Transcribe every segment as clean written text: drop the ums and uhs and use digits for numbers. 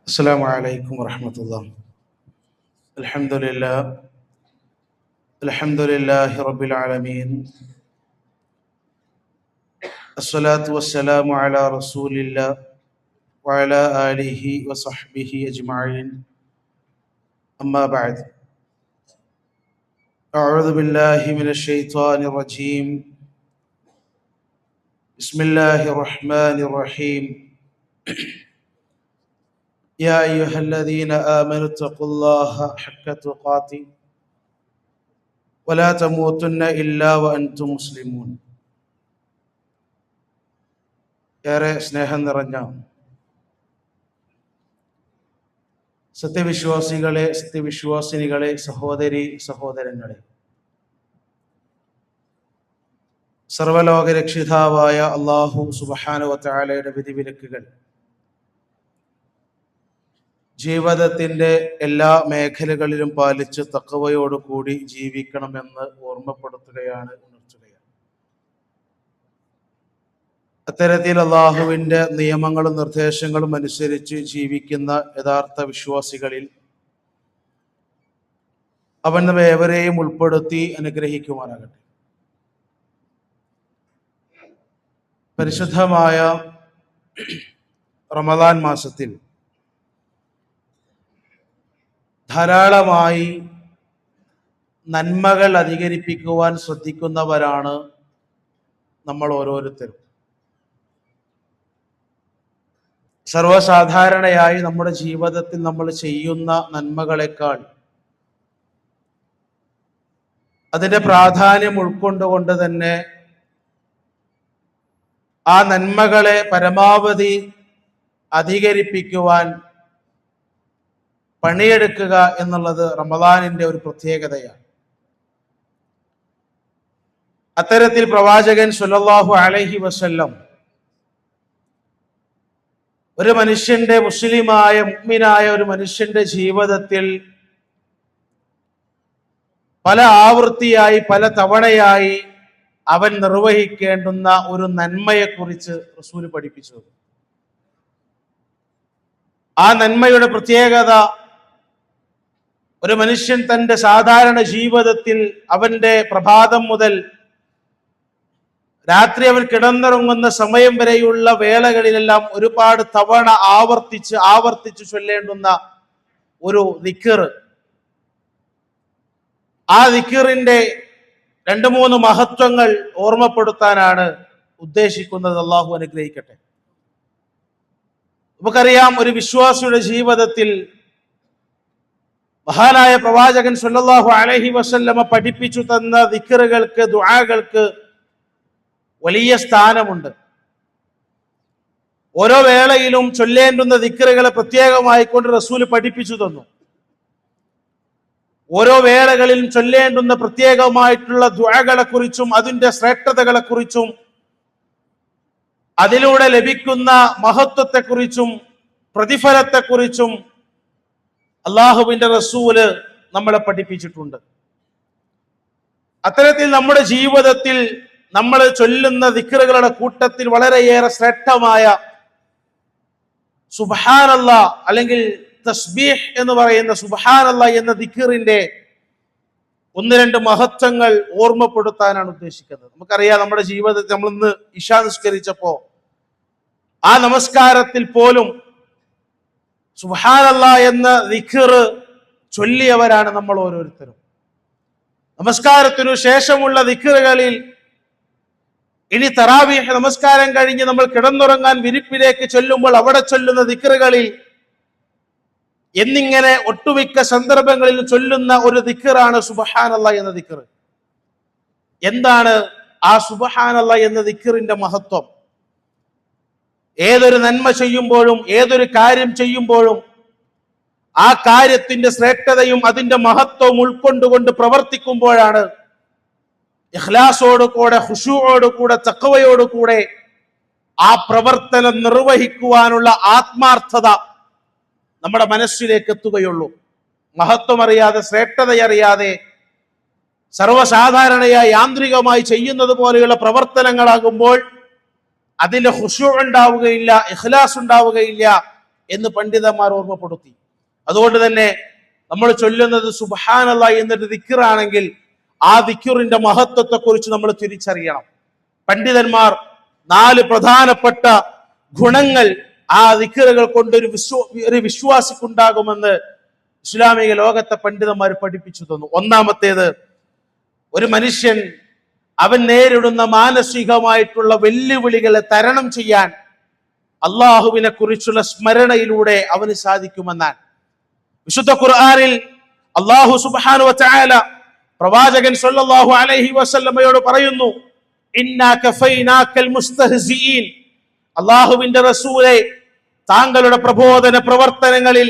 السلام عليكم ورحمة الله. الحمد لله رب العالمين. الصلاة والسلام على رسول الله وعلى آله وصحبه أجمعين. أما بعد، أعوذ بالله من الشيطان الرجيم. بسم الله الرحمن الرحيم. يا أيها الذين آمنوا اتقوا الله حق تقاته ولا تموتن إلا وأنتم مسلمون. ഏറെ സ്നേഹം നിറഞ്ഞ സത്യവിശ്വാസികളെ, സത്യവിശ്വാസിനികളെ, സഹോദരി സഹോദരങ്ങളെ, സർവലോക രക്ഷിതാവായ അല്ലാഹു സുബ്ഹാനഹു വ തആലയുടെ വിധിവിലക്കുകൾ ജീവിതത്തിന്റെ എല്ലാ മേഖലകളിലും പാലിച്ച് തഖ്വയോടുകൂടി ജീവിക്കണമെന്ന് ഓർമ്മപ്പെടുത്തുകയാണ്, ഉണർത്തുകയാണ്. അത്തരത്തിൽ അള്ളാഹുവിൻ്റെ നിയമങ്ങളും നിർദ്ദേശങ്ങളും അനുസരിച്ച് ജീവിക്കുന്ന യഥാർത്ഥ വിശ്വാസികളിൽ അവൻ നമ്മെ ഏവരെയും ഉൾപ്പെടുത്തി അനുഗ്രഹിക്കുവാനാകട്ടെ. പരിശുദ്ധമായ റമദാൻ മാസത്തിൽ ധാരാളമായി നന്മകൾ അധികരിപ്പിക്കുവാൻ ശ്രദ്ധിക്കുന്നവരാണ് നമ്മൾ ഓരോരുത്തരും. സർവസാധാരണയായി നമ്മുടെ ജീവിതത്തിൽ നമ്മൾ ചെയ്യുന്ന നന്മകളെക്കാൾ അതിൻ്റെ പ്രാധാന്യം ഉൾക്കൊണ്ടുകൊണ്ട് തന്നെ ആ നന്മകളെ പരമാവധി അധികരിപ്പിക്കുവാൻ പണിയെടുക്കുക എന്നുള്ളത് റമദാനിന്റെ ഒരു പ്രത്യേകതയാണ്. അത്തരത്തിൽ പ്രവാചകൻ സ്വല്ലല്ലാഹു അലൈഹി വസല്ലം ഒരു മനുഷ്യന്റെ, മുസ്ലിമായ മുഅ്മിനായ ഒരു മനുഷ്യന്റെ ജീവിതത്തിൽ പല ആവൃത്തിയായി, പല തവണയായി അവൻ നിർവഹിക്കേണ്ടുന്ന ഒരു നന്മയെക്കുറിച്ച് റസൂൽ പഠിപ്പിച്ചു. ആ നന്മയുടെ പ്രത്യേകത, ഒരു മനുഷ്യൻ തൻ്റെ സാധാരണ ജീവിതത്തിൽ അവന്റെ പ്രഭാതം മുതൽ രാത്രി അവൻ കിടന്നിറങ്ങുന്ന സമയം വരെയുള്ള വേളകളിലെല്ലാം ഒരുപാട് തവണ ആവർത്തിച്ച് ചൊല്ലേണ്ടുന്ന ഒരു ദിക്ർ. ആ ദിക്റിന്റെ 2-3 മഹത്വങ്ങൾ ഓർമ്മപ്പെടുത്താനാണ് ഉദ്ദേശിക്കുന്നത്. അള്ളാഹു അനുഗ്രഹിക്കട്ടെ. നമുക്കറിയാം, ഒരു വിശ്വാസിയുടെ ജീവിതത്തിൽ മഹാനായ പ്രവാചകൻ സ്വല്ലല്ലാഹു അലൈഹി വസല്ലമ പഠിപ്പിച്ചു തന്ന ദിക്റുകൾക്ക്, ദുആകൾക്ക് വലിയ സ്ഥാനമുണ്ട്. ഓരോ വേളയിലും ചൊല്ലേണ്ടുന്ന ദിക്റുകളെ പ്രത്യേകമായി കൊണ്ട് റസൂൽ പഠിപ്പിച്ചു തന്നു. ഓരോ വേളകളിലും ചൊല്ലേണ്ടുന്ന പ്രത്യേകമായിട്ടുള്ള ദുആകളെ കുറിച്ചും അതിന്റെ ശ്രേഷ്ഠതകളെ കുറിച്ചും അതിലൂടെ ലഭിക്കുന്ന മഹത്വത്തെക്കുറിച്ചും പ്രതിഫലത്തെക്കുറിച്ചും അള്ളാഹുവിന്റെ റസൂല് നമ്മളെ പഠിപ്പിച്ചിട്ടുണ്ട്. അത്തരത്തിൽ നമ്മുടെ ജീവിതത്തിൽ നമ്മൾ ചൊല്ലുന്ന ദിക്റുകളുടെ കൂട്ടത്തിൽ വളരെയേറെ ശ്രേഷ്ഠമായ സുബ്ഹാനല്ലാഹ് അല്ലെങ്കിൽ തസ്ബീഹ് എന്ന് പറയുന്ന സുബ്ഹാനല്ലാഹ് എന്ന ദിക്റിന്റെ 1-2 മഹത്വങ്ങൾ ഓർമ്മപ്പെടുത്താനാണ് ഉദ്ദേശിക്കുന്നത്. നമുക്കറിയാം, നമ്മുടെ ജീവിതത്തിൽ നമ്മൾ ഇന്ന് ഇശാ നിസ്കരിച്ചപ്പോ ആ നമസ്കാരത്തിൽ പോലും സുബ്ഹാനല്ലാഹ് എന്ന ദിക്ർ ചൊല്ലിയവരാണ് നമ്മൾ ഓരോരുത്തരും. നമസ്കാരത്തിനു ശേഷമുള്ള ദിക്റുകളിൽ, ഇനി തറാവീഹ് നമസ്കാരം കഴിഞ്ഞ് നമ്മൾ കിടന്നുറങ്ങാൻ വിരിപ്പിലേക്ക് ചൊല്ലുമ്പോൾ അവിടെ ചൊല്ലുന്ന ദിക്റുകളിൽ എന്നിങ്ങനെ ഒട്ടുമിക്ക സന്ദർഭങ്ങളിൽ ചൊല്ലുന്ന ഒരു ദിക്റാണ് സുബ്ഹാനല്ലാഹ് എന്ന ദിക്ർ. എന്താണ് ആ സുബ്ഹാനല്ലാഹ് എന്ന ദിക്റിന്റെ മഹത്വം? ഏതൊരു നന്മ ചെയ്യുമ്പോഴും, ഏതൊരു കാര്യം ചെയ്യുമ്പോഴും ആ കാര്യത്തിന്റെ ശ്രേഷ്ഠതയും അതിന്റെ മഹത്വവും ഉൾക്കൊണ്ടുകൊണ്ട് പ്രവർത്തിക്കുമ്പോഴാണ് ഇഖ്ലാസോടുകൂടെ, ഖുശൂഅോടുകൂടെ, തഖ്വയോടുകൂടെ ആ പ്രവർത്തനം നിർവഹിക്കുവാനുള്ള ആത്മാർത്ഥത നമ്മുടെ മനസ്സിലേക്ക് എത്തുകയുള്ളൂ. മഹത്വമറിയാതെ, ശ്രേഷ്ഠതയറിയാതെ സർവ്വസാധാരണയായി യാന്ത്രികമായി ചെയ്യുന്നത് പോലെയുള്ള പ്രവർത്തനങ്ങളാകുമ്പോൾ അതിന്റെ ഖുശൂ ഉണ്ടാവുകയില്ല, ഇഖ്ലാസ് ഉണ്ടാവുകയില്ല. എന്ന് പണ്ഡിതന്മാർ ഓർമ്മപ്പെടുത്തി. അതുകൊണ്ട് തന്നെ നമ്മൾ ചൊല്ലുന്നത് സുബ്ഹാനല്ലാഹ് എന്നൊരു ദിക്റാണെങ്കിൽ ആ ദിക്റിന്റെ മഹത്വത്തെ കുറിച്ച് നമ്മൾ തിരിച്ചറിയണം. പണ്ഡിതന്മാർ 4 പ്രധാനപ്പെട്ട ഗുണങ്ങൾ ആ ദിക്റുകൾ കൊണ്ട് ഒരു വിശ്വാസിക്കുണ്ടാകുമെന്ന് ഇസ്ലാമിക ലോകത്തെ പണ്ഡിതന്മാർ പഠിപ്പിച്ചു തന്നു. ഒന്നാമത്തേത്, ഒരു മനുഷ്യൻ അവൻ നേരിടുന്ന മാനസികമായിട്ടുള്ള വെല്ലുവിളികളെ തരണം ചെയ്യാൻ അള്ളാഹുവിനെ കുറിച്ചുള്ള സ്മരണയിലൂടെ അവന് സാധിക്കുമെന്നാണ്. വിശുദ്ധ ഖുർആനിൽ അല്ലാഹു സുബ്ഹാനഹു വ തആല പ്രവാചകൻ സ്വല്ലല്ലാഹു അലൈഹി വസല്ലമയോട് പറയുന്നു, ഇന്നാ കഫൈനാക്കൽ മുസ്തഹ്സിഈൻ. അല്ലാഹുവിന്റെ റസൂലേ, താങ്കളുടെ പ്രബോധന പ്രവർത്തനങ്ങളിൽ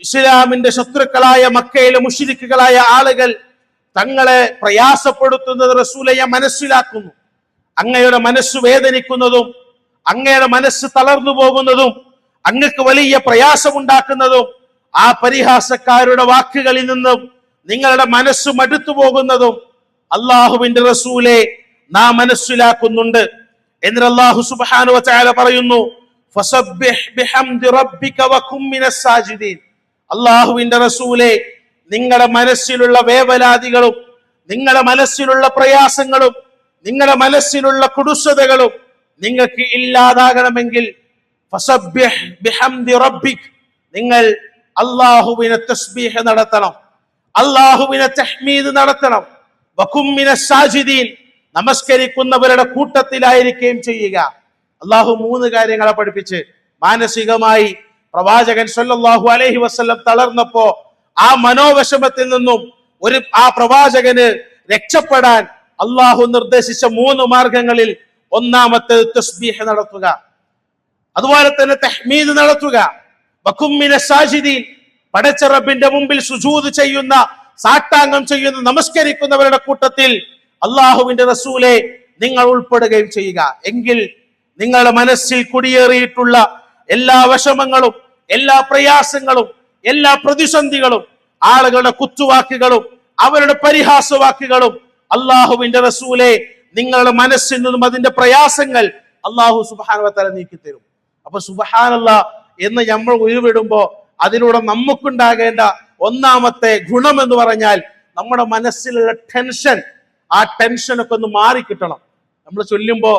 ഇസ്ലാമിന്റെ ശത്രുക്കളായ മക്കയിലെ മുശ്രിക്കുകളായ ആളുകൾ തങ്ങളെ പ്രയാസപ്പെടുത്തുന്നത് റസൂലെ ഞാൻ മനസ്സിലാക്കുന്നു. അങ്ങയുടെ മനസ്സ് വേദനിക്കുന്നതും അങ്ങയുടെ മനസ്സ് തളർന്നു പോകുന്നതും അങ്ങക്ക് വലിയ പ്രയാസമുണ്ടാക്കുന്നതും ആ പരിഹാസക്കാരുടെ വാക്കുകളിൽ നിന്നും നിങ്ങളുടെ മനസ്സ് മടുത്തു പോകുന്നതും അള്ളാഹുവിന്റെ റസൂലെ നാം മനസ്സിലാക്കുന്നുണ്ട്. എന്നിട്ട് അല്ലാഹു സുബ്ഹാനഹു വ തആല പറയുന്നു, ഫസബ്ബിഹ് ബിഹംദി റബ്ബിക വകും മിനസ് സാജിദീൻ. അള്ളാഹുവിന്റെ റസൂലെ, നിങ്ങളുടെ മനസ്സിലുള്ള വേവലാതികളും നിങ്ങളുടെ മനസ്സിലുള്ള പ്രയാസങ്ങളും നിങ്ങളുടെ മനസ്സിലുള്ള കുടുസതകളും നിങ്ങൾക്ക് ഇല്ലാതാകണമെങ്കിൽ ഫസബ്ബിഹ് ബിഹംദി റബ്ബിക്, നിങ്ങൾ അള്ളാഹുവിനെ തസ്ബീഹ് നടത്തണം, അള്ളാഹുവിനെ തഹ്മീദ് നടത്തണം. വകും മിനസ് സാജിദീൻ, നമസ്കരിക്കുന്നവരുടെ കൂട്ടത്തിലായിരിക്കുകയും ചെയ്യുക. അള്ളാഹു 3 കാര്യങ്ങളെ പഠിപ്പിച്ച് മാനസികമായി പ്രവാചകൻ സ്വല്ലല്ലാഹു അലൈഹി വസല്ലം തളർന്നപ്പോ ആ മനോവിഷമത്തിൽ നിന്നും ആ പ്രവാചകന് രക്ഷപ്പെടാൻ അള്ളാഹു നിർദ്ദേശിച്ച 3 മാർഗങ്ങളിൽ ഒന്നാമത്തേത് തസ്ബീഹ് നടത്തുക, അതുപോലെ തന്നെ തഹ്മീദ് നടത്തുക. വകും മിനസ് സാജിദീൻ, പടച്ച റബ്ബിന്റെ മുമ്പിൽ സുജൂദ് ചെയ്യുന്ന, സാഷ്ടാംഗം ചെയ്യുന്ന, നമസ്കരിക്കുന്നവരുടെ കൂട്ടത്തിൽ അള്ളാഹുവിന്റെ റസൂലെ നിങ്ങൾ ഉൾപ്പെടുകയും ചെയ്യുക. എങ്കിൽ നിങ്ങളുടെ മനസ്സിൽ കുടിയേറിയിട്ടുള്ള എല്ലാ വിഷമങ്ങളും എല്ലാ പ്രയാസങ്ങളും എല്ലാ പ്രതിസന്ധികളും ആളുകളുടെ കുത്തുവാക്കുകളും അവരുടെ പരിഹാസവാക്കുകളും അള്ളാഹുവിന്റെ റസൂലെ നിങ്ങളുടെ മനസ്സിൽ നിന്നും അതിന്റെ പ്രയാസങ്ങൾ അള്ളാഹു സുബ്ഹാനഹു വ തആല നീക്കി തരും. അപ്പൊ സുബ്ഹാനല്ലാഹ് എന്ന് നമ്മൾ ഉരുവിടുമ്പോ അതിലൂടെ നമുക്കുണ്ടാകേണ്ട ഒന്നാമത്തെ ഗുണം എന്ന് പറഞ്ഞാൽ നമ്മുടെ മനസ്സിലുള്ള ടെൻഷൻ, ആ ടെൻഷനൊക്കെ ഒന്ന് മാറിക്കിട്ടണം. നമ്മൾ ചൊല്ലുമ്പോ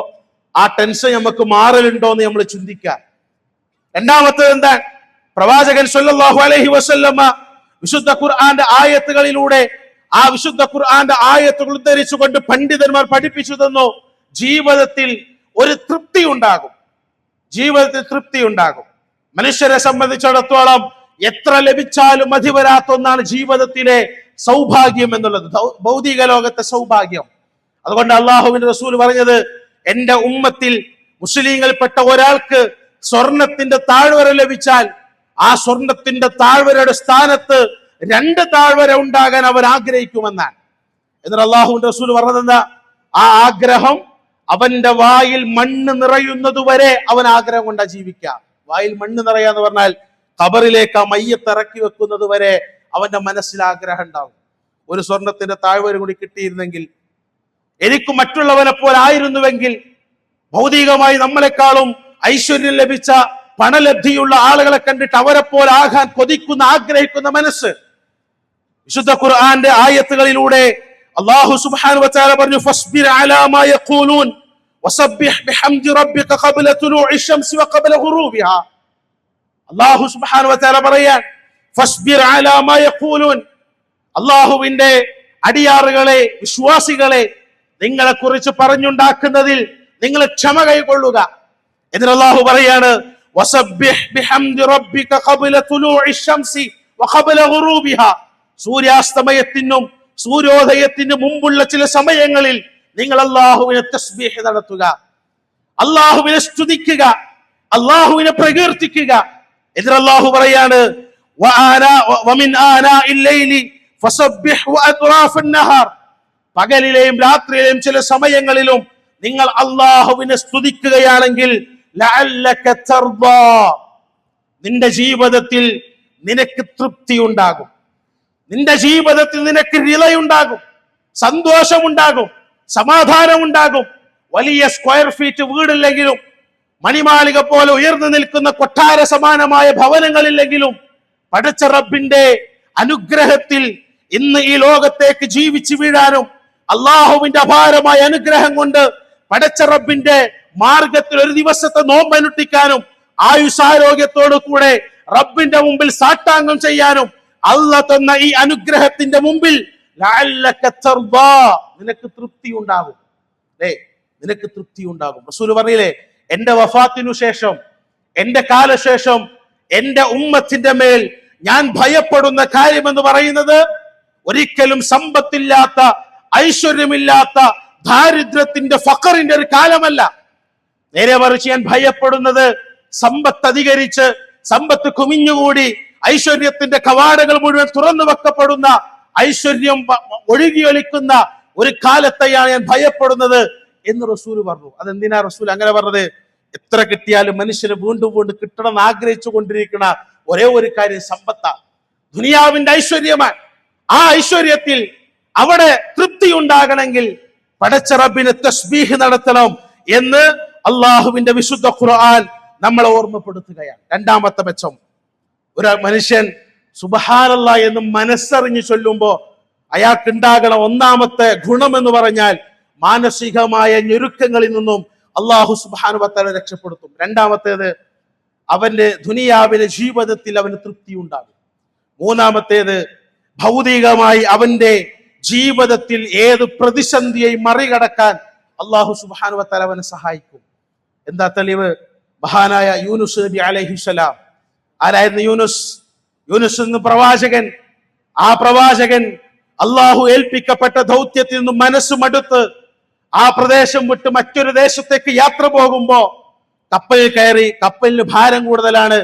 ആ ടെൻഷൻ നമുക്ക് മാറലുണ്ടോ എന്ന് നമ്മൾ ചിന്തിക്കുക. രണ്ടാമത്തേത് എന്താ? പ്രവാചകൻ സ്വല്ലല്ലാഹു അലൈഹി വസല്ലമ വിശുദ്ധ ഖുർആന്റെ ആയത്തുകളിലൂടെ ആ വിശുദ്ധ ഖുർആന്റെ ആയത്തുകൾ ഉദ്ധരിച്ചുകൊണ്ട് പണ്ഡിതന്മാർ പഠിപ്പിച്ചു തന്നു, ജീവിതത്തിൽ ഒരു തൃപ്തി ഉണ്ടാകും. ജീവിതത്തിൽ തൃപ്തി ഉണ്ടാകും. മനുഷ്യരെ സംബന്ധിച്ചിടത്തോളം എത്ര ലഭിച്ചാലും മതി വരാത്ത ഒന്നാണ് ജീവിതത്തിലെ സൗഭാഗ്യം എന്നുള്ളത്, ഭൗതിക ലോകത്തെ സൗഭാഗ്യം. അതുകൊണ്ട് അള്ളാഹുവിന്റെ റസൂൽ പറഞ്ഞത്, എന്റെ ഉമ്മത്തിൽ മുസ്ലിങ്ങളിൽപ്പെട്ട ഒരാൾക്ക് സ്വർണത്തിന്റെ താഴ്വര ലഭിച്ചാൽ ആ സ്വർണത്തിന്റെ താഴ്വരയുടെ സ്ഥാനത്ത് 2 താഴ്വര ഉണ്ടാകാൻ അവർ ആഗ്രഹിക്കുമെന്നാണ്. എന്നിട്ട് അള്ളാഹുവിന്റെ റസൂൽ പറഞ്ഞതെന്താ? ആ ആഗ്രഹം അവന്റെ വായിൽ മണ്ണ് നിറയുന്നത് വരെ അവൻ ആഗ്രഹം കൊണ്ടാ ജീവിക്കുക. വായിൽ മണ്ണ് നിറയാന്ന് പറഞ്ഞാൽ ഖബറിലേക്ക് ആ മയ്യത്ത് ഇറക്കി വെക്കുന്നത് വരെ അവന്റെ മനസ്സിൽ ആഗ്രഹം ഉണ്ടാവും. ഒരു സ്വർണത്തിന്റെ താഴ്വര കൂടി കിട്ടിയിരുന്നെങ്കിൽ, എനിക്ക് മറ്റുള്ളവനെ പോലെ ആയിരുന്നുവെങ്കിൽ, ഭൗതികമായി നമ്മളെക്കാളും ഐശ്വര്യം ലഭിച്ച പണലബ്ധിയുള്ള ആളുകളെ കണ്ടിട്ട് അവരെ പോലെ ആകാൻ കൊതിക്കുന്ന ആഗ്രഹിക്കുന്ന മനസ്സ്. വിശുദ്ധ ഖുർആന്റെ ആയത്തുകളിലൂടെ അല്ലാഹു സുബ്ഹാനഹു വ തആല പറഞ്ഞു, ഫസ്ബിർ അലാ മാ യഖൂലൂൻ വസബ്ബിഹ് ബിഹംദി റബ്ബിക ഖബ്ല തുലൂഇ ശംസി വഖബ്ല ഗുറൂബിഹാ. അല്ലാഹു സുബ്ഹാനഹു വ തആല പറയാൻ, ഫസ്ബിർ അലാ മാ യഖൂലൂൻ, അല്ലാഹുവിന്റെ അടിയാറുകളെ, വിശ്വാസികളെ, നിങ്ങളെ കുറിച്ച് പറഞ്ഞുണ്ടാക്കുന്നതിൽ നിങ്ങൾ ക്ഷമ കൈക്കൊള്ളുക. എന്നിട്ട് അല്ലാഹു പറയാണ്, വസബ്ബിഹ് ബിഹംദി റബ്ബിക ഖബ്ല തുലൂഇ ശംസി വഖബ്ല ഗുറൂബിഹാ. സൂര്യാസ്തമയത്തിനും സൂര്യോദയത്തിന് മുമ്പുള്ള ചില സമയങ്ങളിൽ നിങ്ങൾ അല്ലാഹുവിനെ തസ്ബീഹ് നടത്തുക, അല്ലാഹുവിനെ സ്തുതിക്കുക, അല്ലാഹുവിനെ പ്രകീർത്തിക്കുക. എന്നിട്ട് അല്ലാഹു പറയാണ്, വമിൻ ആനാഇൽ ലൈലി ഫസബ്ബിഹ് വഅത്റാഫൻ നഹാർ. പകലിലെയും രാത്രിയിലെയും ചില സമയങ്ങളിലും നിങ്ങൾ അല്ലാഹുവിനെ സ്തുതിക്കുകയാണെങ്കിൽ ലഅല്ലക തർദാ, നിന്റെ ജീവിതത്തിൽ നിനക്ക് തൃപ്തി ഉണ്ടാകും, നിന്റെ ജീവിതത്തിൽ നിനക്ക് റിളയുണ്ടാകും, സന്തോഷമുണ്ടാകും, സമാധാനമുണ്ടാകും. വലിയ സ്ക്വയർ ഫീറ്റ് വീടില്ലെങ്കിലും മണിമാളിക പോലെ ഉയർന്നു നിൽക്കുന്ന കൊട്ടാര സമാനമായ ഭവനങ്ങളില്ലെങ്കിലും പടച്ച റബ്ബിന്റെ അനുഗ്രഹത്തിൽ ഇന്ന് ഈ ലോകത്തേക്ക് ജീവിച്ചു വീഴാനും അള്ളാഹുവിന്റെ അപാരമായ അനുഗ്രഹം കൊണ്ട് പടച്ച റബ്ബിന്റെ മാർഗത്തിൽ ഒരു ദിവസത്തെ നോമ്പനുഷ്ഠിക്കാനും ആയുസാരോഗ്യത്തോടു കൂടെ റബ്ബിന്റെ മുമ്പിൽ സാഷ്ടാംഗം ചെയ്യാനും അല്ലാഹ് തന്ന ഈ അനുഗ്രഹത്തിന്റെ മുമ്പിൽ നിനക്ക് തൃപ്തി ഉണ്ടാകും. നിനക്ക് തൃപ്തി ഉണ്ടാകും. റസൂൽ പറഞ്ഞില്ലേ, എന്റെ വഫാത്തിനു ശേഷം, എന്റെ കാലശേഷം എന്റെ ഉമ്മത്തിന്റെ മേൽ ഞാൻ ഭയപ്പെടുന്ന കാര്യം എന്ന് പറയുന്നത് ഒരിക്കലും സമ്പത്തില്ലാത്ത, ഐശ്വര്യമില്ലാത്ത, ദാരിദ്ര്യത്തിന്റെ ഫഖറിന്റെ ഒരു കാലമല്ല. നേരെ മറിച്ച് ഞാൻ ഭയപ്പെടുന്നത് സമ്പത്ത് അധികരിച്ച്, സമ്പത്ത് കുമിഞ്ഞുകൂടി, ഐശ്വര്യത്തിന്റെ കവാടങ്ങൾ മുഴുവൻ തുറന്നു വെക്കപ്പെടുന്ന, ഐശ്വര്യം ഒഴുകിയൊലിക്കുന്ന ഒരു കാലത്തെയാണ് ഞാൻ ഭയപ്പെടുന്നത് എന്ന് റസൂല് പറഞ്ഞു. അതെന്തിനാ റസൂൽ അങ്ങനെ പറഞ്ഞത്? എത്ര കിട്ടിയാലും മനുഷ്യന് വീണ്ടും വീണ്ടും കിട്ടണം എന്ന് ആഗ്രഹിച്ചു കൊണ്ടിരിക്കുന്ന ഒരേ ഒരു കാര്യം സമ്പത്താണ്, ദുനിയാവിന്റെ ഐശ്വര്യമാണ്. ആ ഐശ്വര്യത്തിൽ അവിടെ തൃപ്തി ഉണ്ടാകണമെങ്കിൽ പടച്ച റബ്ബിനെ തസ്ബീഹ് നടത്തണം എന്ന് അള്ളാഹുവിന്റെ വിശുദ്ധ ഖുർആൻ നമ്മളെ ഓർമ്മപ്പെടുത്തുകയാണ്. രണ്ടാമത്തെ മെച്ചം, ഒരു മനുഷ്യൻ സുബ്ഹാനല്ലാഹ് എന്ന് മനസ്സറിഞ്ഞ് ചൊല്ലുമ്പോ അയാൾക്ക് ഉണ്ടാകണ ഒന്നാമത്തെ ഗുണം എന്ന് പറഞ്ഞാൽ മാനസികമായ ഞെരുക്കങ്ങളിൽ നിന്നും അള്ളാഹു സുബ്ഹാനഹു വ തആല രക്ഷപ്പെടുത്തും. രണ്ടാമത്തേത്, അവന്റെ ദുനിയാവിലെ ജീവിതത്തിൽ അവന് തൃപ്തി ഉണ്ടാകും. മൂന്നാമത്തേത്, ഭൗതികമായി അവന്റെ ജീവിതത്തിൽ ഏത് പ്രതിസന്ധിയെയും മറികടക്കാൻ അള്ളാഹു സുബ്ഹാനഹു വ തആല അവനെ സഹായിക്കും. എന്താ തെളിവ്? മഹാനായ യൂനുസ് നബി അലൈഹിസ്സലാം. ആരായിരുന്നു യൂനുസ്? യൂനുസ് എന്ന പ്രവാചകൻ. ആ പ്രവാചകൻ അള്ളാഹു ഏൽപ്പിക്കപ്പെട്ട ദൗത്യത്തിൽ നിന്നും മനസ്സ് മടുത്ത് ആ പ്രദേശം വിട്ട് മറ്റൊരു ദേശത്തേക്ക് യാത്ര പോകുമ്പോ കപ്പലിൽ കയറി. കപ്പലിന് ഭാരം കൂടുതലാണ്,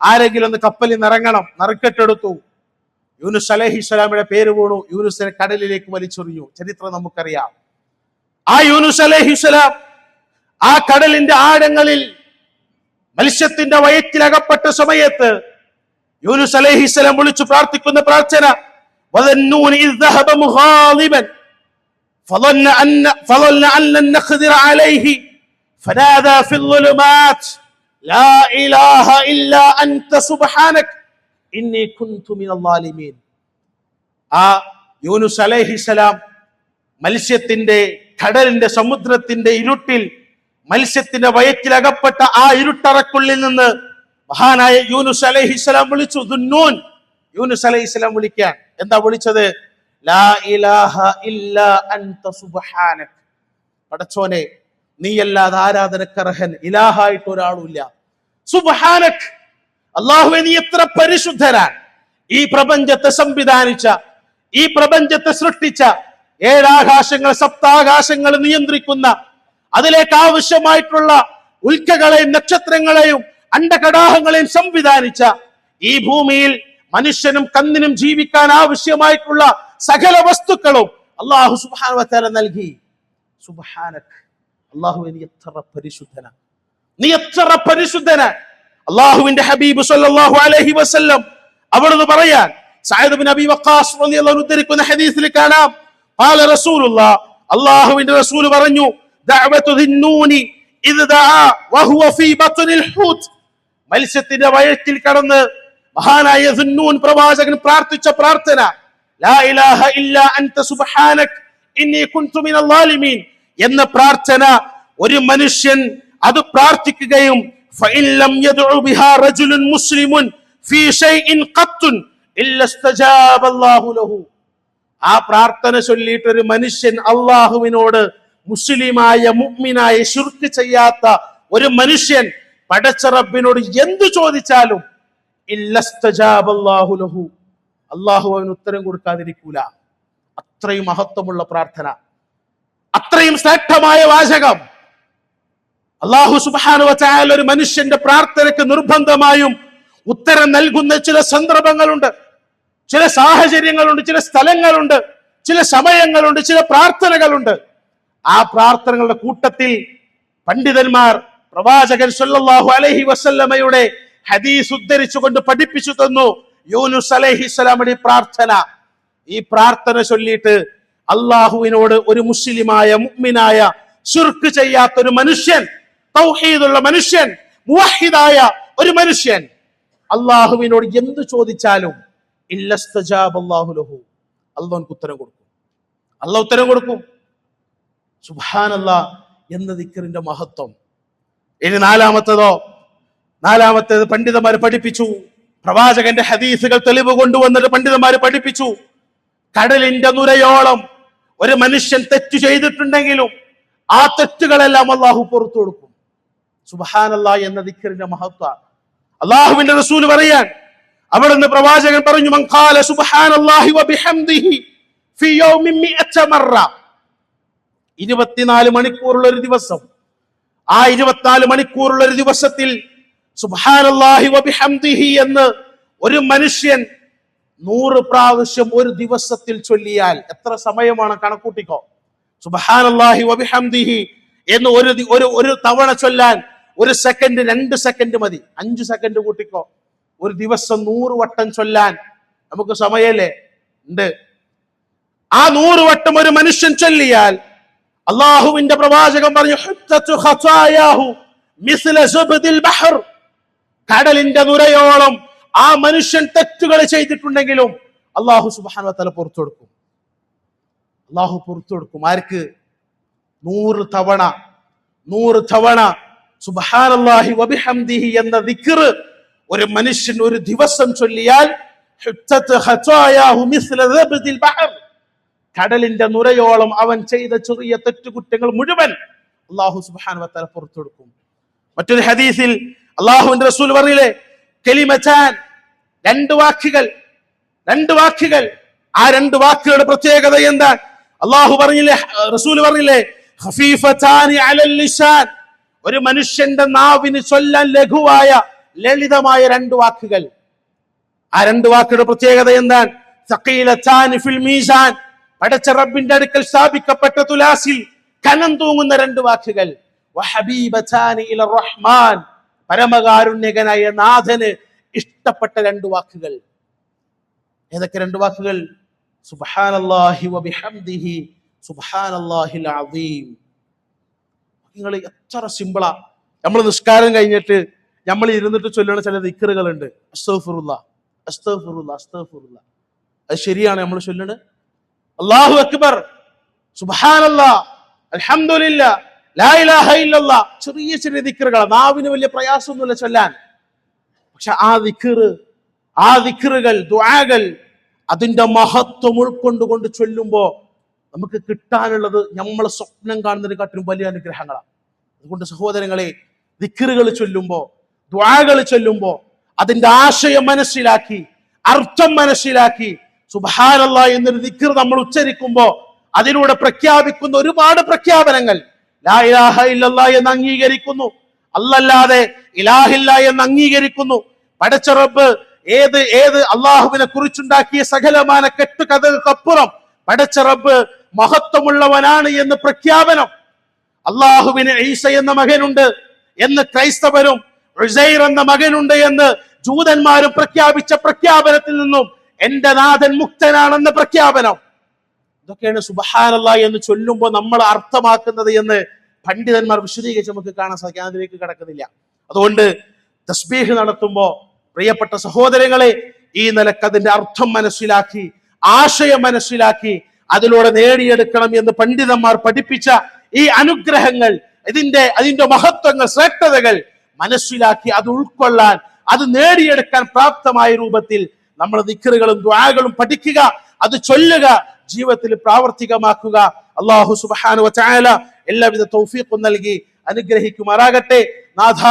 ആരെങ്കിലും ഒന്ന് കപ്പലിൽ നിന്ന് ഇറങ്ങണം. നറുക്കെട്ടെടുത്തു. യൂനുസ് അലൈഹിസ്സലാമിന്റെ പേര് വീണു. യൂനുസിനെ കടലിലേക്ക് വലിച്ചെറിഞ്ഞു. ചരിത്രം നമുക്കറിയാം. ആ യൂനുസ് അലൈഹിസ്സലാം ആ കടലിന്റെ ആഴങ്ങളിൽ മത്സ്യത്തിന്റെ വയറ്റിലകപ്പെട്ട സമയത്ത് യൂനുസ് അലൈഹിസ്സലാം വിളിച്ചു പ്രാർത്ഥിക്കുന്ന പ്രാർത്ഥന, وَظَنُّونِ إِذْ ذَهَبَ مُغَاضِبًا فَظَنَّ أَن لَّن نَّقْدِرَ عَلَيْهِ فَنَادَى فِي الظُّلُمَاتِ لَا إِلَٰهَ إِلَّا أَنتَ سُبْحَانَكَ إِنِّي كُنتُ مِنَ الظَّالِمِينَ. ആ യൂനുസ് അലൈഹിസ്സലാം മത്സ്യത്തിന്റെ, കടലിന്റെ, സമുദ്രത്തിന്റെ ഇരുട്ടിൽ മത്സ്യത്തിന്റെ വയറ്റിലകപ്പെട്ട ആ ഇരുട്ടറക്കുള്ളിൽ നിന്ന് മഹാനായ യൂനുസ് അലൈഹിസ്സലാം വിളിച്ചു. ദുന്നൂൻ, യൂനുസ് അലൈഹിസ്സലാം വിളിക്കാൻ. എന്താ വിളിച്ചത്? ലാ ഇലാഹ ഇല്ലാ അൻത സുബ്ഹാനക. പടച്ചോനെ, നീയല്ലാതെ ആരാധനക്കർഹൻ, ഇലാഹായിട്ട് ഒരാളുമില്ല. സുബ്ഹാനക, അല്ലാഹുവേ നീ എത്ര പരിശുദ്ധനാണ്. ഈ പ്രപഞ്ചത്തെ സംവിധാനിച്ച, ഈ പ്രപഞ്ചത്തെ സൃഷ്ടിച്ച, ഏഴാകാശങ്ങൾ, സപ്താകാശങ്ങൾ നിയന്ത്രിക്കുന്ന, അതിലേക്ക് ആവശ്യമായിട്ടുള്ള ഉൽക്കകളെയും നക്ഷത്രങ്ങളെയും അണ്ഡകടാഹങ്ങളെയും സംവിധാനിച്ച, ഈ ഭൂമിയിൽ മനുഷ്യനും കന്നിനും ജീവിക്കാൻ ആവശ്യമായിട്ടുള്ള സകല വസ്തുക്കളും അല്ലാഹു സുബ്ഹാനഹു വ തആല നൽകി. സുബ്ഹാനക, അല്ലാഹുവേ നീ എത്ര പരിശുദ്ധനാ, നീ എത്ര പരിശുദ്ധനാ. അല്ലാഹുവിന്റെ ഹബീബ് സല്ലല്ലാഹു അലൈഹി വസല്ലം അവിടുന്ന് പറയാൻ, സഅദ് ഇബ്നു അബീ വഖാസ് റളിയല്ലാഹു അൻഹു ഉദ്ധരിക്കുന്ന ഹദീസിൽ കാണാം, ഖാല റസൂലുള്ളാഹ്, അല്ലാഹുവിന്റെ റസൂൽ പറഞ്ഞു, ദഅവതു ദിന്നൂനി ഇദ് ദഅ വഹുവ ഫീ ബത്നിൽ ഹൂത്. മത്സ്യത്തിന്റെ വയറ്റിൽ കടന്ന് മഹാനായ ദുന്നൂൻ പ്രവാചകൻ പ്രാർത്ഥിച്ച പ്രാർത്ഥന, ലാ ഇലാഹ ഇല്ലാ അൻത സുബ്ഹാനക ഇന്നി കുൻതു മിനൽ ളാലിമീൻ എന്ന പ്രാർത്ഥന ഒരു മനുഷ്യൻ അത് പ്രാർത്ഥിക്കുകയും ഫഇൻ ലം യദ്ഉ ബിഹാ റജുലുൻ മുസ്ലിമുൻ ഫീ ഷൈഇൻ ഖത്തുൻ ഇല്ല ഇസ്തജാബ അല്ലാഹു ലഹു. ആ പ്രാർത്ഥന ചൊല്ലിയിട്ട് ഒരു മനുഷ്യൻ അല്ലാഹുവിനോട്, മുസ്ലിമായ മുഅ്മിനായ ശിർക്ക് ചെയ്യാത്ത ഒരു മനുഷ്യൻ പടച്ച റബ്ബിനോട് എന്തു ചോദിച്ചാലും ഇല്ലസ്തജാബല്ലാഹു ലഹു, അല്ലാഹു അവന് ഉത്തരം കൊടുക്കാതിരിക്കൂല. അത്രയും മഹത്വമുള്ള പ്രാർത്ഥന, അത്രയും ശ്രേഷ്ഠമായ വാചകം. അല്ലാഹു സുബ്ഹാനഹു വ തആല ഒരു മനുഷ്യന്റെ പ്രാർത്ഥനയ്ക്ക് നിർബന്ധമായും ഉത്തരം നൽകുന്ന ചില സന്ദർഭങ്ങളുണ്ട്, ചില സാഹചര്യങ്ങളുണ്ട്, ചില സ്ഥലങ്ങളുണ്ട്, ചില സമയങ്ങളുണ്ട്, ചില പ്രാർത്ഥനകളുണ്ട്. ആ പ്രാർത്ഥനകളുടെ കൂട്ടത്തിൽ പണ്ഡിതന്മാർ പ്രവാചകൻ സല്ലല്ലാഹു അലൈഹി വസല്ലമയുടെ ഹദീസ് ഉദ്ധരിച്ചുകൊണ്ട് പഠിപ്പിച്ചു തന്നു. യൂനുസ് അലൈഹിസ്സലാമിന്റെ പ്രാർത്ഥന, ഈ പ്രാർത്ഥന ചൊല്ലിയിട്ട് അള്ളാഹുവിനോട് ഒരു മുസ്ലിമായ മുഅ്മിനായ ശിർക്ക് ചെയ്യാത്ത ഒരു മനുഷ്യൻ തൗഹീദുള്ള മനുഷ്യൻ, മുവഹിദായ ഒരു മനുഷ്യൻ അള്ളാഹുവിനോട് എന്ത് ചോദിച്ചാലും ഇല്ലസ്തജാബല്ലാഹു ലഹു, അള്ളാഹുവിന് ഉത്തരം കൊടുക്കും. അള്ളാഹ് ഉത്തരം കൊടുക്കും. സുബ്ഹാനല്ലാഹ് എന്ന ദിക്റിന്റെ മഹത്വം. ഇനി നാലാമത്തേത് പണ്ഡിതന്മാർ പഠിപ്പിച്ചു, പ്രവാചകന്റെ ഹദീസുകൾ തെളിവ് കൊണ്ടുവന്നിട്ട് പണ്ഡിതന്മാർ പഠിപ്പിച്ചു, കടലിന്റെ നുരയോളം ഒരു മനുഷ്യൻ തെറ്റ് ചെയ്തിട്ടുണ്ടെങ്കിലും ആ തെറ്റുകളെല്ലാം അള്ളാഹു പുറത്തു കൊടുക്കും. സുബ്ഹാനല്ലാഹ് എന്ന ദിക്റിന്റെ മഹത്വം അള്ളാഹുവിന്റെ റസൂൽ പറയാൻ, അവിടുന്ന് പ്രവാചകൻ പറഞ്ഞു, മൻ ഖാല സുബ്ഹാനല്ലാഹി വബിഹംദിഹി ഫീ യൗമിൻ മിഅത മറ, 24 മണിക്കൂറുള്ള ഒരു ദിവസം, ആ 24 മണിക്കൂറുള്ള ഒരു ദിവസത്തിൽ സുബ്ഹാനല്ലാഹി വബിഹംദിഹി എന്ന് ഒരു മനുഷ്യൻ 100 പ്രാവശ്യം ഒരു ദിവസത്തിൽ ചൊല്ലിയാൽ എത്ര സമയമാണ്? കണക്കൂട്ടിക്കോ. സുബ്ഹാനല്ലാഹി വബിഹംദിഹി എന്ന് ഒരു തവണ ചൊല്ലാൻ 1 സെക്കൻഡ് 2 സെക്കൻഡ് മതി. 5 സെക്കൻഡ് കൂട്ടിക്കോ. ഒരു ദിവസം 100 വട്ടം ചൊല്ലാൻ നമുക്ക് സമയല്ലേ? ഉണ്ട്. ആ 100 വട്ടം ഒരു മനുഷ്യൻ ചൊല്ലിയാൽ അള്ളാഹുവിന്റെ പ്രവാചകൻ പറഞ്ഞു, കടലിന്റെ നുരയോളം ആ മനുഷ്യൻ തെറ്റുകൾ ചെയ്തിട്ടുണ്ടെങ്കിലും അള്ളാഹു സുബ്ഹാനഹു വ തആല പുറത്തു കൊടുക്കും. അള്ളാഹു പുറത്തു കൊടുക്കും. ആർക്ക്? 100 തവണ സുബ്ഹാനല്ലാഹി വബിഹംദിഹി എന്ന ദിക്ർ ഒരു മനുഷ്യൻ ഒരു ദിവസം ചൊല്ലിയാൽ കടലിന്റെ നുരയോളം അവൻ ചെയ്ത ചെറിയ തെറ്റുകുറ്റങ്ങൾ മുഴുവൻ അള്ളാഹു സുബ്ഹാനഹു വ തആല പുറത്തു കൊടുക്കും. മറ്റൊരു ഹദീസിൽ അള്ളാഹുവിന്റെ റസൂൽ പറഞ്ഞില്ലേ, കലിമതാൻ, 2 വാക്കുകൾ. ആ 2 വാക്കുകളുടെ പ്രത്യേകത എന്താ? അള്ളാഹു പറഞ്ഞില്ലേ, റസൂൽ പറഞ്ഞില്ലേ, ഖഫീഫതാനി അലൽ ലിസാൻ, ഒരു മനുഷ്യന്റെ നാവിന് ചൊല്ലാൻ ലഘുവായ ലളിതമായ 2 വാക്കുകൾ. ആ 2 വാക്കുകളുടെ പ്രത്യേകത എന്താണ്? സഖീലതാനി ഫിൽ മീസാൻ, പടച്ച റബ്ബിന്റെ അടുക്കൽ സ്ഥാപിക്കപ്പെട്ട തുലാസിൽ കനം തൂങ്ങുന്ന 2 വാക്കുകൾ. വഹബീബതാനി ഇലർ റഹ്മാൻ, പരമകാരുണ്യകനായ നാഥന് ഇഷ്ടപ്പെട്ട 2 വാക്കുകൾ. ഏതൊക്കെ 2 വാക്കുകൾ? സുബ്ഹാനല്ലാഹി വബിഹംദിഹി സുബ്ഹാനല്ലാഹിൽ അസീം. നിങ്ങൾ എത്ര സിമ്പിളാ. നമ്മൾ നിസ്കാരം കഴിഞ്ഞിട്ട് നമ്മൾ ഇരുന്നിട്ട് ചൊല്ലുന്ന ചില ദിക്റുകളുണ്ട്. അസ്തഗ്ഫിറുല്ലാഹ്, അസ്തഗ്ഫിറുല്ലാഹ്, അസ്തഗ്ഫിറുല്ലാഹ്. അത് ശരിയാണ് നമ്മൾ ചൊല്ലുന്നത്. അല്ലാഹു അക്ബർ, സുബ്ഹാനല്ലാഹ്, അൽഹംദുലില്ലാഹ്, ലാ ഇലാഹ ഇല്ലല്ലാഹ്. ചെറിയ ചെറിയ ദിക്റുകൾ, നാവിന് വലിയ പ്രയാസമൊന്നുമില്ല ചൊല്ലാൻ. പക്ഷെ ആ ദിക്റുകൾ, ദുആകൾ അതിന്റെ മഹത്വം ഉൾക്കൊണ്ടുകൊണ്ട് ചൊല്ലുമ്പോ നമുക്ക് കിട്ടാനുള്ളത് നമ്മളെ സ്വപ്നം കാണുന്നതിനെക്കാട്ടിലും വലിയ അനുഗ്രഹങ്ങളാണ്. അതുകൊണ്ട് സഹോദരങ്ങളെ, ദിക്റുകൾ ചൊല്ലുമ്പോ, ദുആകൾ ചൊല്ലുമ്പോ അതിന്റെ ആശയം മനസ്സിലാക്കി, അർത്ഥം മനസ്സിലാക്കി, സുബ്ഹാനല്ലാഹ് എന്നൊരു ദിക്ർ നമ്മൾ ഉച്ചരിക്കുമ്പോ അതിലൂടെ പ്രഖ്യാപിക്കുന്ന ഒരുപാട് പ്രഖ്യാപനങ്ങൾ, ലാ ഇലാഹ ഇല്ലല്ലാഹ് എന്ന് അംഗീകരിക്കുന്നു, അല്ലല്ലാതെ ഇലാഹില്ല എന്ന് അംഗീകരിക്കുന്നു, പടച്ച റബ്ബ് ഏത് അള്ളാഹുവിനെ കുറിച്ചുണ്ടാക്കിയ സകലമാന കെട്ടുകഥകൾക്കപ്പുറം പടച്ച റബ്ബ് മഹത്വമുള്ളവനാണ് എന്ന് പ്രഖ്യാപനം, അള്ളാഹുവിന് ഈസ എന്ന മകനുണ്ട് എന്ന് ക്രൈസ്തവരും ഉസൈർ എന്ന മകനുണ്ട് എന്ന് ജൂതന്മാരും പ്രഖ്യാപിച്ച പ്രഖ്യാപനത്തിൽ നിന്നും എന്റെ നാഥൻ മുക്തനാണെന്ന പ്രഖ്യാപനം. ഇതൊക്കെയാണ് സുബ്ഹാനല്ലാഹ് എന്ന് ചൊല്ലുമ്പോൾ നമ്മൾ അർത്ഥമാക്കുന്നത് എന്ന് പണ്ഡിതന്മാർ വിശദീകരിച്ച് നമുക്ക് കാണാൻ സാധിക്കും. അതിലേക്ക് കടക്കുന്നില്ല. അതുകൊണ്ട് തസ്ബീഹ് നടത്തുമ്പോൾ പ്രിയപ്പെട്ട സഹോദരങ്ങളെ, ഈ നിലക്ക് അതിന്റെ അർത്ഥം മനസ്സിലാക്കി, ആശയം മനസ്സിലാക്കി അതിലൂടെ നേടിയെടുക്കണം എന്ന് പണ്ഡിതന്മാർ പഠിപ്പിച്ച ഈ അനുഗ്രഹങ്ങൾ, അതിന്റെ മഹത്വങ്ങൾ, ശ്രേഷ്ഠതകൾ മനസ്സിലാക്കി അത് ഉൾക്കൊള്ളാൻ, അത് നേടിയെടുക്കാൻ പ്രാപ്തമായ രൂപത്തിൽ നമ്മൾ ദിക്റുകളും ദുആകളും പഠിക്കുക, അത് ചൊല്ലുക, ജീവിതത്തിൽ പ്രാവർത്തികമാക്കുക. അല്ലാഹു സുബ്ഹാനഹു വ തആല എല്ലാവിധ തൗഫീഖും നൽകി അനുഗ്രഹിക്കുമാറാകട്ടെ. നാഥ,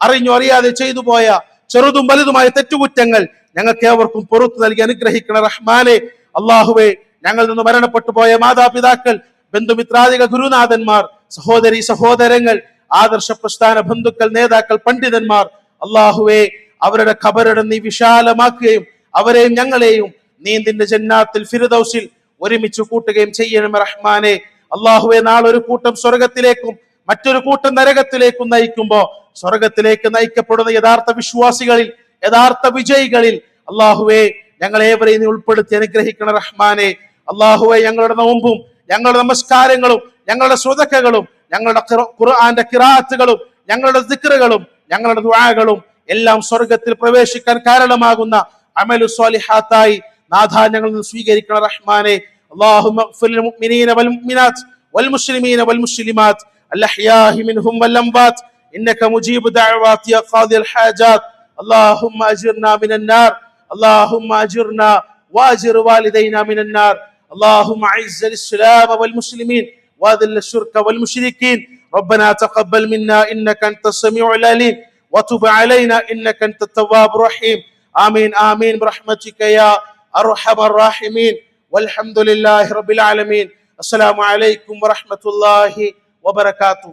അറിഞ്ഞോ അറിയാതെ ചെയ്തു പോയ ചെറുതും വലുതുമായ തെറ്റുകുറ്റങ്ങൾ ഞങ്ങൾക്ക് ഏവർക്കും പുറത്തു നൽകി അനുഗ്രഹിക്കണ റഹ്മാനെ. അല്ലാഹുവേ, ഞങ്ങളിൽ നിന്ന് മരണപ്പെട്ടു പോയ മാതാപിതാക്കൾ, ബന്ധുമിത്രാദികൾ, ഗുരുനാഥന്മാർ, സഹോദരി സഹോദരങ്ങൾ, ആദർശ പ്രസ്ഥാന ബന്ധുക്കൾ, നേതാക്കൾ, പണ്ഡിതന്മാർ, അല്ലാഹുവേ, അവരുടെ ഖബറിടം നീ വിശാലമാക്കുകയും അവരെയും ഞങ്ങളെയും നീ നിന്റെ ജന്നാത്തിൽ ഫിർദൗസിൽ ഒരുമിച്ച് കൂട്ടുകയും ചെയ്യണം റഹ്മാനെ. അല്ലാഹുവേ, നാളെ ഒരു കൂട്ടം സ്വർഗത്തിലേക്കും മറ്റൊരു കൂട്ടം നരകത്തിലേക്കും നയിക്കുമ്പോ സ്വർഗത്തിലേക്ക് നയിക്കപ്പെടുന്ന യഥാർത്ഥ വിശ്വാസികളിൽ, യഥാർത്ഥ വിജയികളിൽ അല്ലാഹുവേ ഞങ്ങളേവരെയും നീ ഉൾപ്പെടുത്തി അനുഗ്രഹിക്കണ റഹ്മാനെ. അല്ലാഹുവേ, ഞങ്ങളുടെ നോമ്പും ഞങ്ങളുടെ നമസ്കാരങ്ങളും ഞങ്ങളുടെ സ്വതക്കകളും ഞങ്ങളുടെ ഖുർആന്റെ ഖിറാഅത്തുകളും ഞങ്ങളുടെ ദിക്റുകളും ഞങ്ങളുടെ ദുആകളും എല്ലാം സ്വർഗത്തിൽ പ്രവേശിക്കാൻ കാരണമാകുന്ന അമലു സ്വാലിഹാത്തായി നാഥാ ഞങ്ങൾ സ്വീകരിക്കണം റഹ്മാനെ. اللهم اغفر للمؤمنين والمؤمنات والمسلمين والمسلمات الأحياء منهم والأموات إنك مجيب دعوات يا قاضي الحاجات. اللهم أجرنا من النار، اللهم أجرنا وأجر والدينا من النار. اللهم أعز الإسلام والمسلمين وأذل الشرك والمشركين. ربنا تقبل منا إنك أنت السميع العليم وتب علينا إنك أنت التواب الرحيم. آمين آمين برحمتك يا أرحم الراحمين. والحمد لله رب العالمين. السلام عليكم ورحمة الله وبركاته.